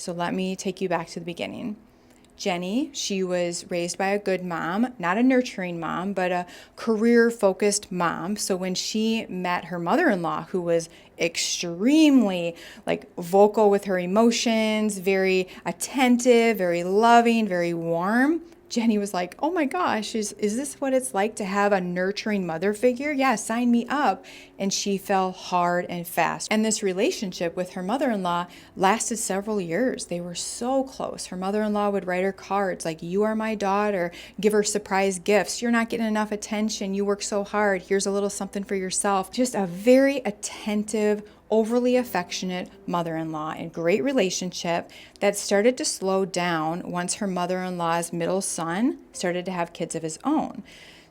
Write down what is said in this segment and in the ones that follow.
So let me take you back to the beginning. Jenny, she was raised by a good mom, not a nurturing mom, but a career-focused mom. So when she met her mother-in-law, who was extremely like vocal with her emotions, very attentive, very loving, very warm, Jenny was like, oh my gosh, is this what it's like to have a nurturing mother figure? Yeah, sign me up. And she fell hard and fast. And this relationship with her mother-in-law lasted several years. They were so close. Her mother-in-law would write her cards like, you are my daughter, give her surprise gifts. You're not getting enough attention. You work so hard. Here's a little something for yourself. Just a very attentive, overly affectionate mother-in-law and great relationship that started to slow down once her mother-in-law's middle son started to have kids of his own.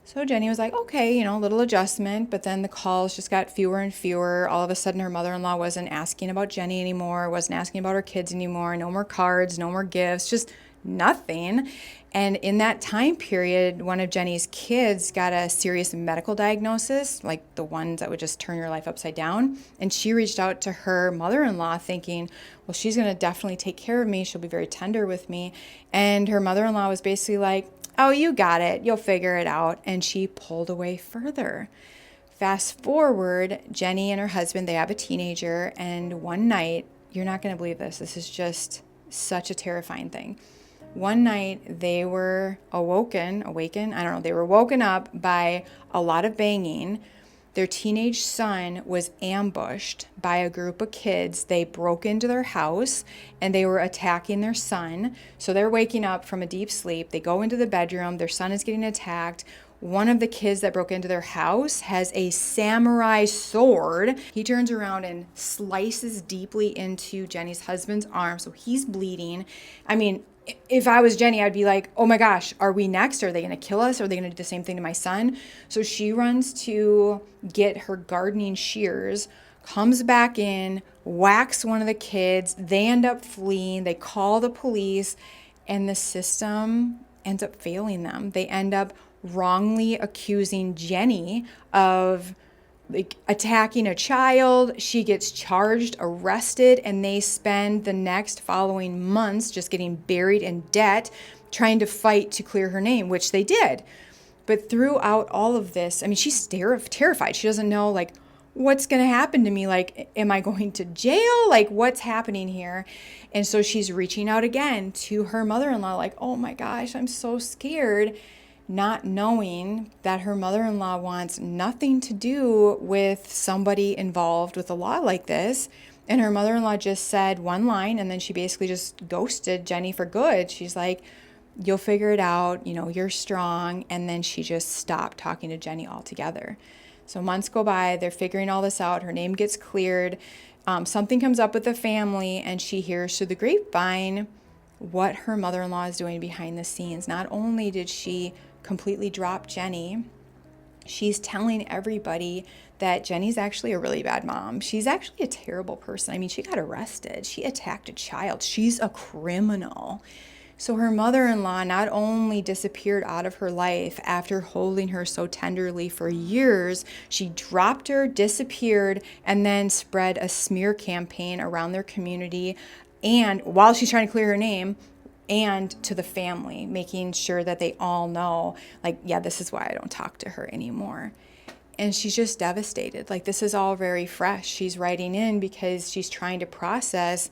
So Jenny was like, okay, a little adjustment, but then the calls just got fewer and fewer. All of a sudden her mother-in-law wasn't asking about Jenny anymore, wasn't asking about her kids anymore, no more cards, no more gifts, just nothing. And in that time period, one of Jenny's kids got a serious medical diagnosis, like the ones that would just turn your life upside down. And she reached out to her mother-in-law thinking, well, she's going to definitely take care of me. She'll be very tender with me. And her mother-in-law was basically like, oh, you got it. You'll figure it out. And she pulled away further. Fast forward, Jenny and her husband, they have a teenager. And one night, you're not going to believe this. This is just such a terrifying thing. One night they were awakened, I don't know, they were woken up by a lot of banging. Their teenage son was ambushed by a group of kids. They broke into their house and they were attacking their son. So they're waking up from a deep sleep. They go into the bedroom. Their son is getting attacked. One of the kids that broke into their house has a samurai sword. He turns around and slices deeply into Jenny's husband's arm. So he's bleeding. I mean, if I was Jenny, I'd be like, oh my gosh, are we next? Are they going to kill us? Are they going to do the same thing to my son? So she runs to get her gardening shears, comes back in, whacks one of the kids. They end up fleeing. They call the police, and the system ends up failing them. They end up wrongly accusing Jenny of like attacking a child. She gets charged, arrested, and they spend the next following months just getting buried in debt, trying to fight to clear her name, which they did. But throughout all of this, I mean, she's terrified. She doesn't know, like, what's going to happen to me? Like, am I going to jail? Like, what's happening here? And so she's reaching out again to her mother-in-law, like, oh my gosh, I'm so scared, not knowing that her mother-in-law wants nothing to do with somebody involved with a law like this. And her mother-in-law just said one line, and then she basically just ghosted Jenny for good. She's like, you'll figure it out, you're strong. And then she just stopped talking to Jenny altogether. So months go by, they're figuring all this out. Her name gets cleared. Something comes up with the family, and she hears through the grapevine what her mother-in-law is doing behind the scenes. Not only did she completely drop Jenny, she's telling everybody that Jenny's actually a really bad mom. She's actually a terrible person. I mean, she got arrested. She attacked a child. She's a criminal. So her mother-in-law not only disappeared out of her life after holding her so tenderly for years, she dropped her, disappeared, and then spread a smear campaign around their community, and while she's trying to clear her name, and to the family, making sure that they all know, like, yeah, this is why I don't talk to her anymore. And she's just devastated. Like, this is all very fresh. She's writing in because she's trying to process,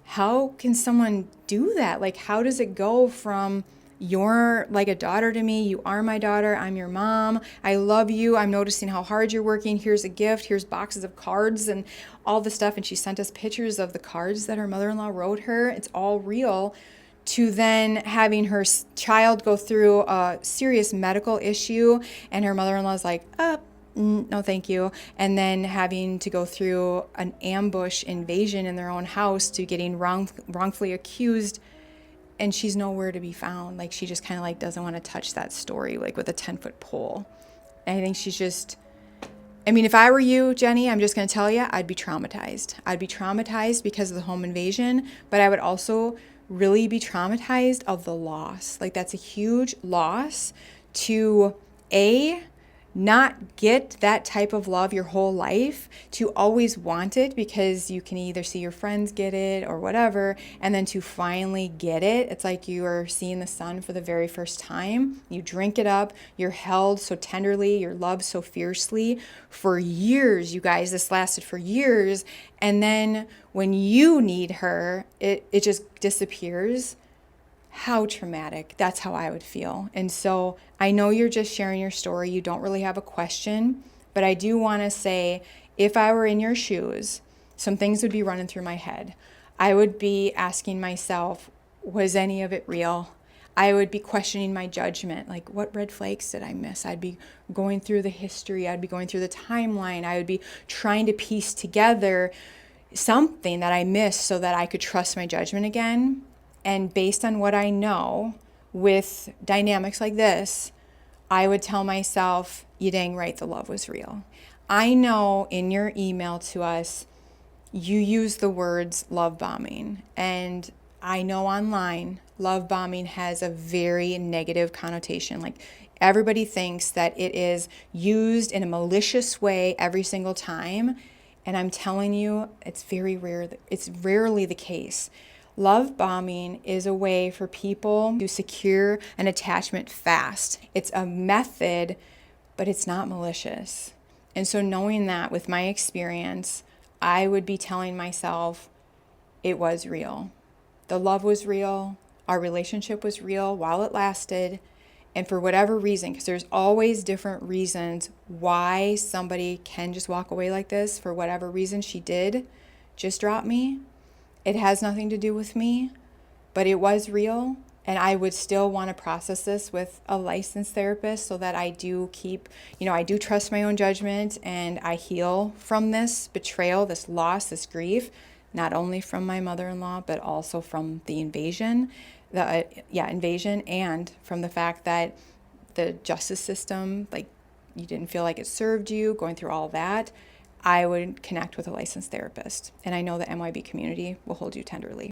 how can someone do that? Like, how does it go from you're like a daughter to me, you are my daughter, I'm your mom, I love you, I'm noticing how hard you're working, here's a gift, here's boxes of cards and all the stuff. And she sent us pictures of the cards that her mother-in-law wrote her. It's all real. To then having her child go through a serious medical issue, and her mother-in-law's like, no thank you. And then having to go through an ambush invasion in their own house, to getting wrongfully accused, and she's nowhere to be found. Like, she just kind of like doesn't want to touch that story, like with a 10-foot pole. And I think she's just, I mean, if I were you, Jenny, I'm just going to tell you, I'd be traumatized. I'd be traumatized because of the home invasion, but I would also really be traumatized of the loss. Like, that's a huge loss to not get that type of love your whole life, to always want it because you can either see your friends get it or whatever, and then to finally get it. It's like you are seeing the sun for the very first time. You drink it up, you're held so tenderly, you're loved so fiercely for years, you guys. This lasted for years. And then when you need her, it just disappears. How traumatic. That's how I would feel. And so I know you're just sharing your story. You don't really have a question, but I do want to say, if I were in your shoes, some things would be running through my head. I would be asking myself, was any of it real? I would be questioning my judgment. Like, what red flags did I miss? I'd be going through the history. I'd be going through the timeline. I would be trying to piece together something that I missed so that I could trust my judgment again. And based on what I know with dynamics like this, I would tell myself, you dang right, the love was real. I know in your email to us, you use the words love bombing. And I know online, love bombing has a very negative connotation. Like, everybody thinks that it is used in a malicious way every single time. And I'm telling you, it's very rare. It's rarely the case. Love bombing is a way for people to secure an attachment fast. It's a method, but it's not malicious. And so knowing that with my experience, I would be telling myself it was real. The love was real. Our relationship was real while it lasted. And for whatever reason, because there's always different reasons why somebody can just walk away like this, for whatever reason she did just drop me. It has nothing to do with me, but it was real. And I would still want to process this with a licensed therapist so that I do keep, I do trust my own judgment and I heal from this betrayal, this loss, this grief, not only from my mother-in-law, but also from the invasion, and from the fact that the justice system, like, you didn't feel like it served you, going through all that. I would connect with a licensed therapist. And I know the MYB community will hold you tenderly.